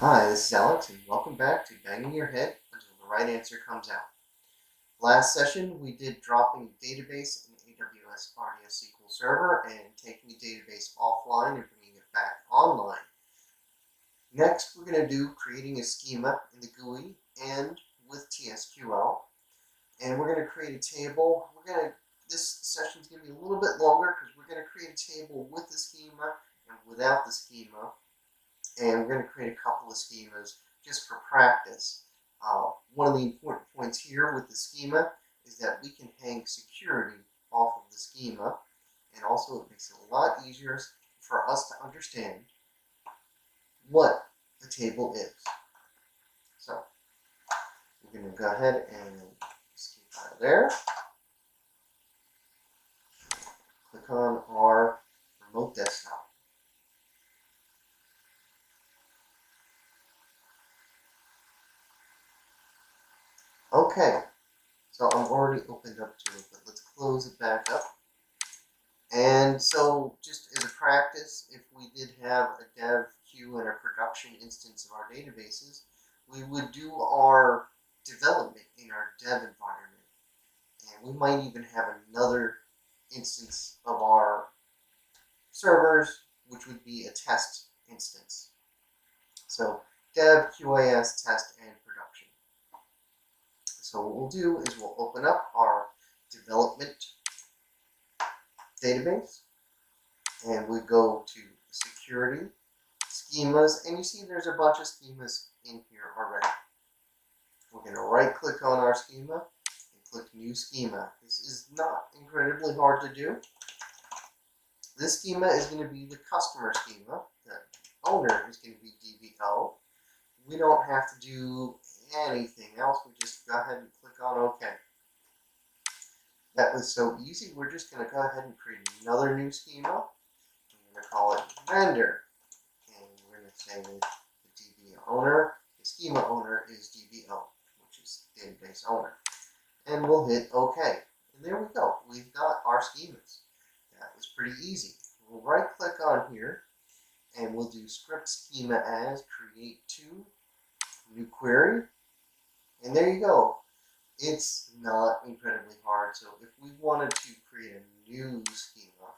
Hi, this is Alex, and welcome back to Banging Your Head Until the Right Answer Comes Out. Last session, we did dropping a database in AWS RDS SQL Server and taking the database offline and bringing it back online. Next, we're going to do creating a schema in the GUI and with T-SQL. And we're going to create a table. This session is going to be a little bit longer because we're going to create a table with the schema and without the schema. And we're going to create a couple of schemas just for practice. One of the important points here with the schema is that we can hang security off of the schema, and also it makes it a lot easier for us to understand what the table is. So we're going to go ahead and escape out of there. Click on our remote desktop. Okay, so I'm already opened up to it, but let's close it back up. And so just as a practice, if we did have a dev queue and a production instance of our databases, we would do our development in our dev environment. And we might even have another instance of our servers, which would be a test instance. So dev, QAS, test, and production. So what we'll do is we'll open up our development database, and we go to security, schemas, and you see there's a bunch of schemas in here already. We're going to right click on our schema and click new schema. This is not incredibly hard to do. This schema is going to be the customer schema. The owner is going to be DBO. We don't have to do anything else. We just go ahead and click on OK. That was so easy. We're just going to go ahead and create another new schema. I'm going to call it vendor. And we're going to say that the DB owner, the schema owner is DBO, which is database owner. And we'll hit OK. And there we go. We've got our schemas. That was pretty easy. We'll right click on here and we'll do script schema as create to new query. And there you go. It's not incredibly hard. So if we wanted to create a new schema,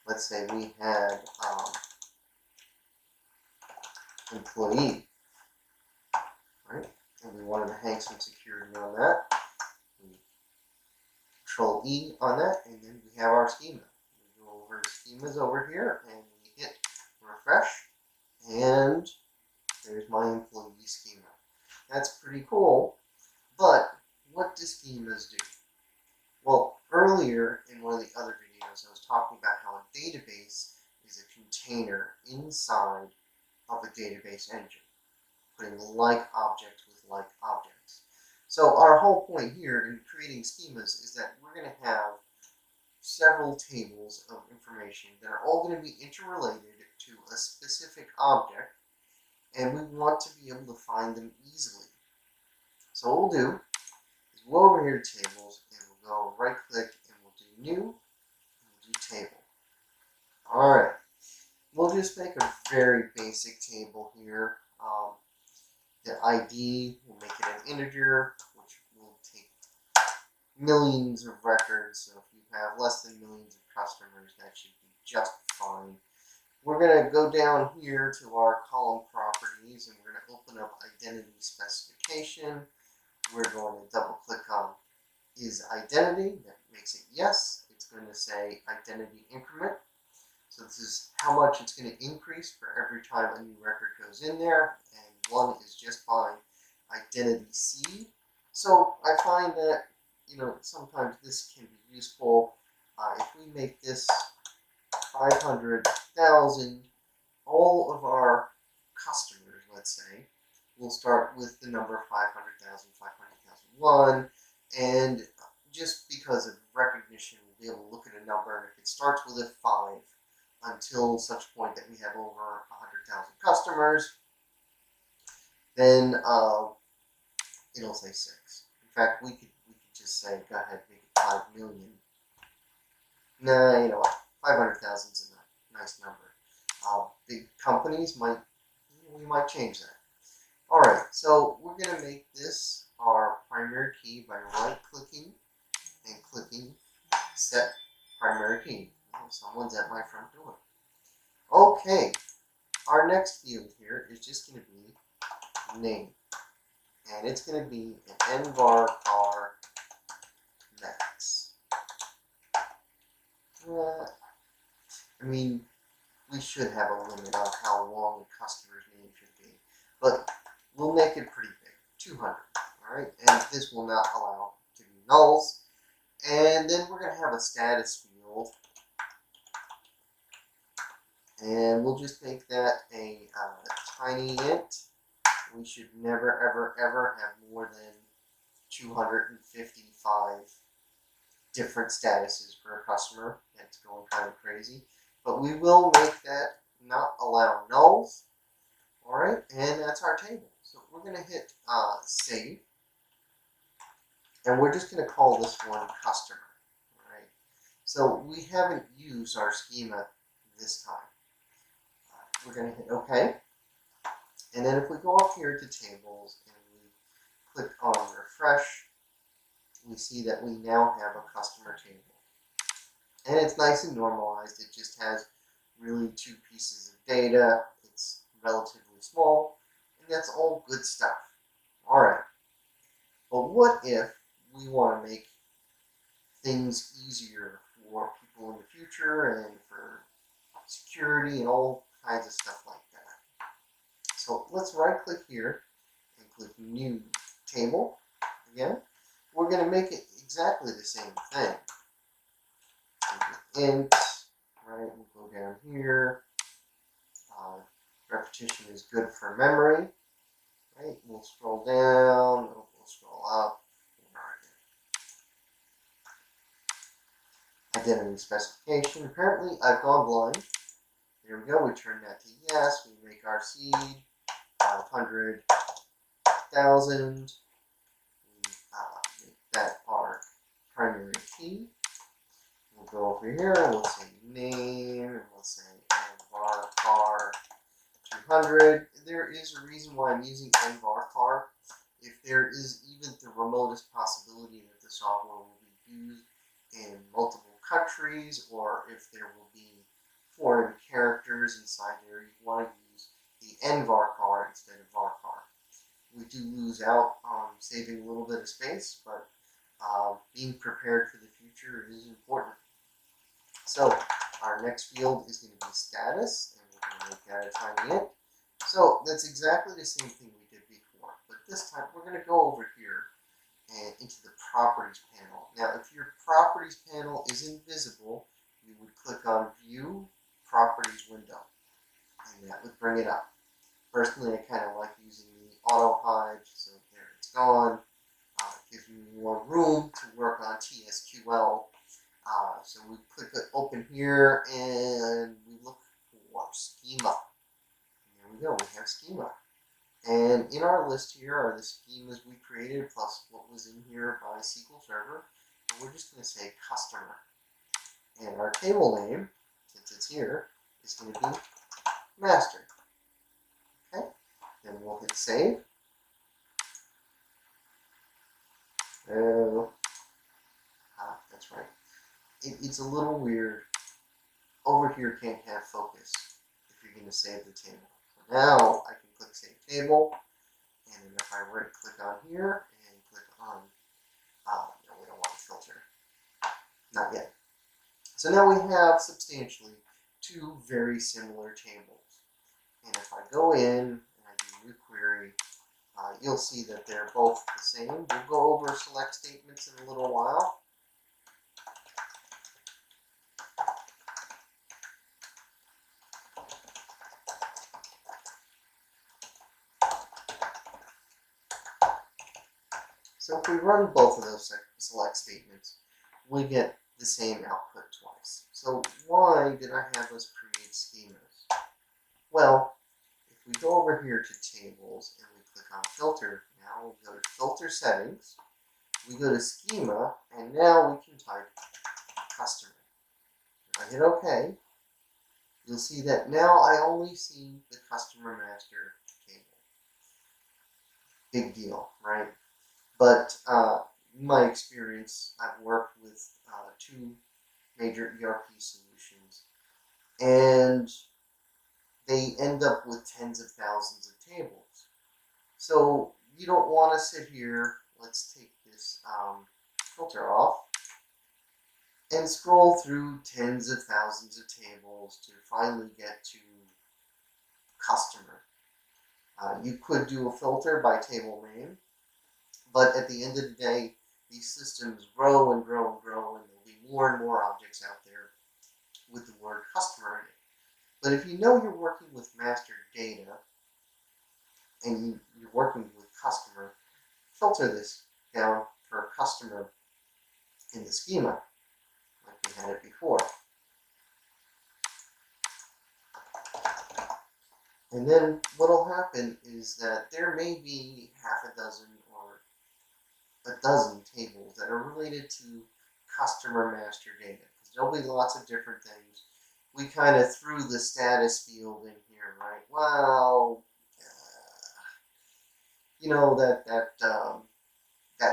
let's say we had employee, right? And we wanted to hang some security on that. We Control E on that, and then we have our schema. We go over to schemas over here, and we hit refresh, and there's my employee schema. That's pretty cool. But what do schemas do? Well, earlier in one of the other videos, I was talking about how a database is a container inside of a database engine, putting like objects with like objects. So our whole point here in creating schemas is that we're going to have several tables of information that are all going to be interrelated to a specific object, and we want to be able to find them easily. So what we'll do is we'll go over here to tables, and we'll go right click and we'll do new, and we'll do table. Alright, we'll just make a very basic table here. The ID, we'll make it an integer, which will take millions of records. So if you have less than millions of customers, that should be just fine. We're going to go down here to our column properties, and we're going to open up identity specification. We're going to double click on is identity. That makes it yes. It's going to say identity increment. So this is how much it's going to increase for every time a new record goes in there. And 1 is just fine. Identity seed. So I find that, sometimes this can be useful. If we make this 500,000, all of our customers, let's say, will start with the number 500,000, 500,001, and just because of recognition, we'll be able to look at a number, and if it starts with a 5 until such point that we have over 100,000 customers, then it'll say 6. In fact, we could just say, go ahead, make it 5 million. Nah, you know what? 500,000 is a nice number. Big companies might we might change that. Alright, so we're going to make this our primary key by right-clicking and clicking Set Primary Key. Someone's at my front door. Okay, our next field here is just going to be name. And it's going to be an nvarchar max. I mean, we should have a limit on how long a customer's name should be, but we'll make it pretty big, 200, all right? And this will not allow to be nulls. And then we're going to have a status field, and we'll just make that a tiny int. We should never, ever, ever have more than 255 different statuses for a customer. That's going kind of crazy. But we will make that not allow nulls. Alright, and that's our table. So we're going to hit save. And we're just going to call this one customer. Alright, so we haven't used our schema this time. We're going to hit OK. And then if we go up here to tables and we click on refresh, we see that we now have a customer table. And it's nice and normalized. It just has really 2 pieces of data. It's relatively small, and that's all good stuff. All right. But what if we want to make things easier for people in the future and for security and all kinds of stuff like that? So let's right-click here and click New Table again. We're going to make it exactly the same thing. Int, right, we'll go down here. Repetition is good for memory. Right, we'll scroll down, we'll scroll up. Identity specification. Apparently, I've gone blind. There we go. We turn that to yes. We make our seed 500,000. We make that our primary key. We'll go over here and we'll say name, and we'll say nvarchar 200. There is a reason why I'm using nvarchar. If there is even the remotest possibility that the software will be used in multiple countries, or if there will be foreign characters inside there, you want to use the nvarchar instead of varchar. We do lose out on saving a little bit of space, but being prepared for the future is important. So our next field is going to be status, and we're going to make that a tiny int. So that's exactly the same thing we did before, but this time we're going to go over here and into the properties panel. Now, if your properties panel is invisible, you would click on View Properties window, and that would bring it up. Personally, I kind of like using the auto hide, so there it's gone. It gives me more room to work on T-SQL. So we click open here and we look for schema. And there we go, we have schema. And in our list here are the schemas we created plus what was in here by SQL Server. And we're just going to say customer. And our table name, since it's here, is going to be master. Okay, then we'll hit save. That's right. It's a little weird. Over here can't have focus if you're going to save the table. So now I can click Save Table, and then if I right click on here and click on, no, we don't want to filter. Not yet. So now we have substantially 2 very similar tables. And if I go in and I do New Query, you'll see that they're both the same. We'll go over select statements in a little while. So if we run both of those select statements, we get the same output twice. So why did I have us create schemas? Well, if we go over here to tables and we click on filter, now we go to filter settings, we go to schema, and now we can type customer. If I hit OK, you'll see that now I only see the customer master big deal, right? But in my experience, I've worked with two major ERP solutions, and they end up with tens of thousands of tables. So you don't want to sit here. Let's take this filter off and scroll through tens of thousands of tables to finally get to customer. You could do a filter by table name, but at the end of the day, these systems grow and grow and grow, and there'll be more and more objects out there with the word customer in it. But if you know you're working with master data and you're working with customer, filter this down for customer in the schema, like we had it before. And then what'll happen is that there may be half a dozen or a dozen tables that are related to customer master data. There'll be lots of different things. We kind of threw the status field in here, right? Well, you know that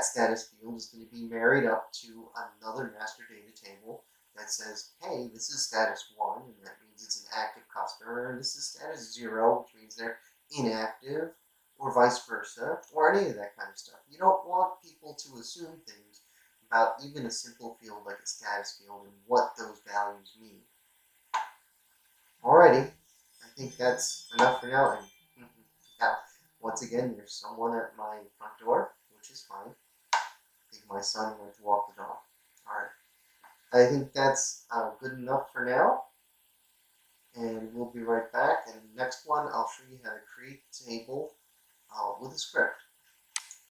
status field is going to be married up to another master data table that says, hey, this is status 1, and that means it's an active customer, and this is status 0, which means they're inactive, or vice versa, or any of that kind of stuff. You don't want people to assume things about even a simple field like a status field and what those values mean. Alrighty, I think that's enough for now. And yeah, once again, there's someone at my front door, which is fine. I think my son went to walk the dog. Alright, I think that's good enough for now. And we'll be right back. And the next one, I'll show you how to create a table with a script.